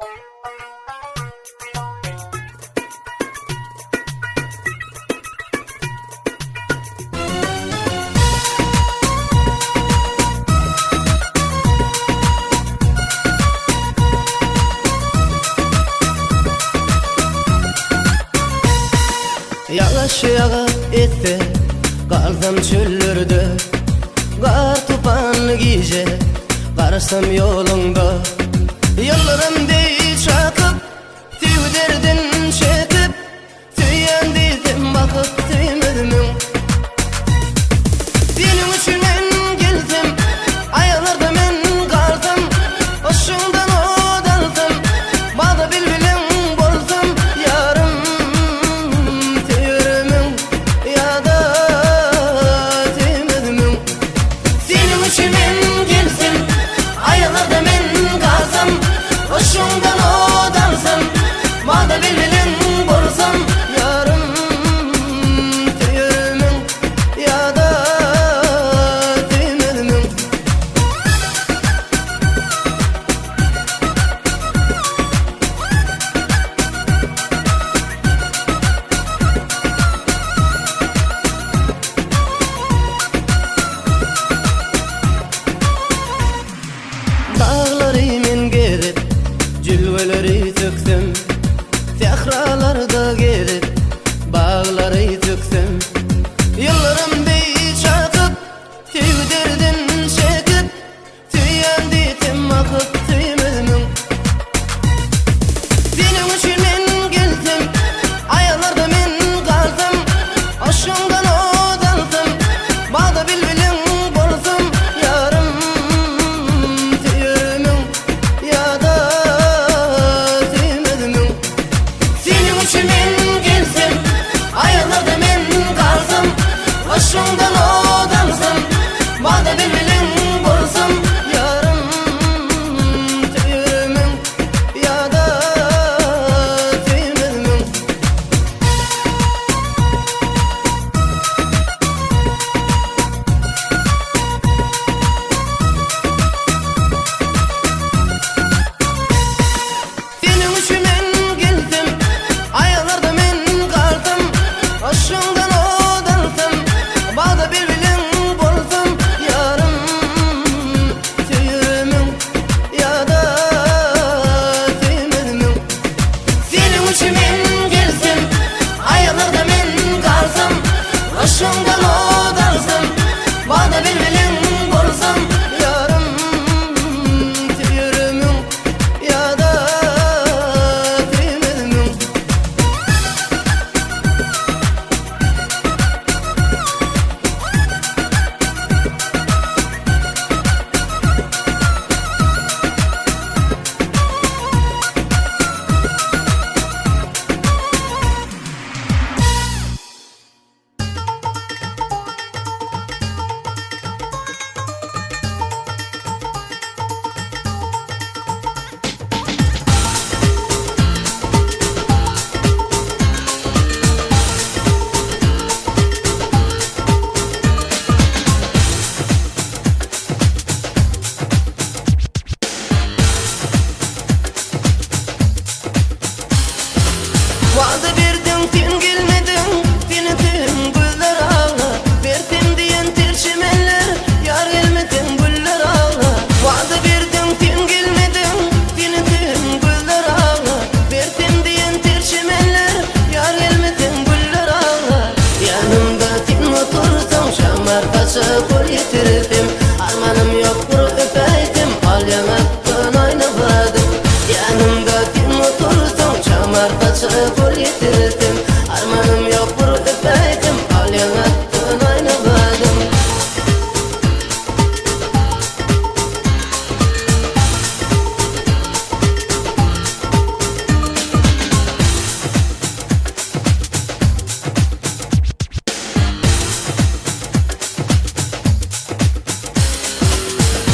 Yağış yağıp etti, kaldım çöllerde. Kar tufanlı gece, karışsam yolunda. Yıllarım değil çakıp, tüy derdin çekip, tüyen dedim bakıp tüymedim. Senin için ben geldim, aylarda men kaldım. Hoşundan odaldım, bağda bilbilim bozdum. Yarım tüyürümün ya da tüymedim. Senin için ben geldim, aylarda men kaldım. Hoşundan odaldım, bağda bilbilim bozdum. Yarım tüyürümün ya da tüymedim. Dağları men gerip, cülveleri töksem. Tehralarda gerip, bağları töksem. Yıllarım değil çakıp, tüy derdin çekip, tüyen dedim akıp tüymedim. Senin için men geldim, aylarda men kaldım. Hoşundan odaldım, bağda bilbilim bozdum. Yarım tüyürümün ya da tüymedim. Senin için men geldim, aylarda men kaldım. Hoşundan odaldım, bağda bilbilim bozdum. Yarım tüyürümün ya da tüymedim. Senin için men geldim, aylarda men kaldım. Hoşundan odaldım, bağda bilbilim bozdum. Yarım tüyürümün ya da tüymedim. Senin için men geldim, aylarda men kaldım. Hoşundan odaldım, bağda bilbilim bozdum. Yarım tüyürümün ya da tüymedim. Vaada verdin sen gelmedin, denedim güller ağla. Verdim diyen tercümeler, yar gelmedin güller ağla. Vaada verdin sen gelmedin, denedim güller ağla. Verdim diyen tercümeler, yar gelmedin güller ağla. Yanımda sen otursan, şamar kaça kol yetirdim. Armanım yok bir öpeydim, al yanaktan oynamadım. Yanımda sen otursan, şamar kaça kol yetirdim. Armanım yok bir öpeydim, al yanaktan oynamadım.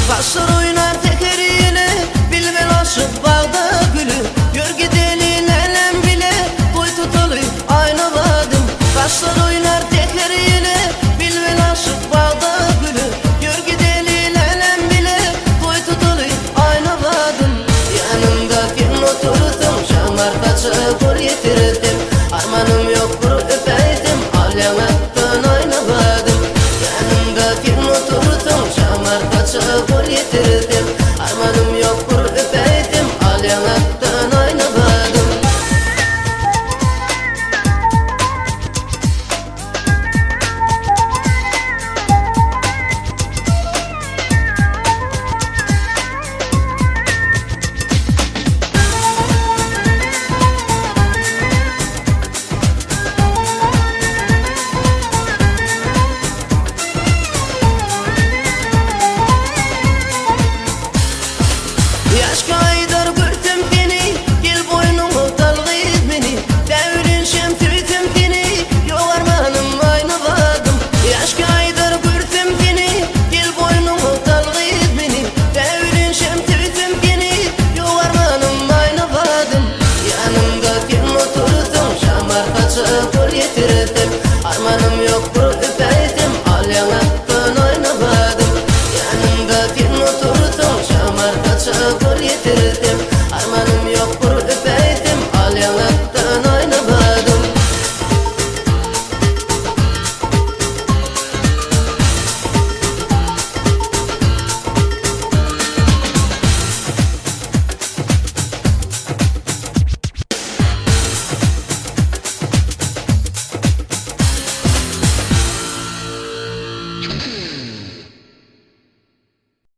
Kaşlar oynar tekeriyle, bilmel aşık bağda gülü. Gör gideli lelem bile, boy tutuluyor arpaçı kul yitirir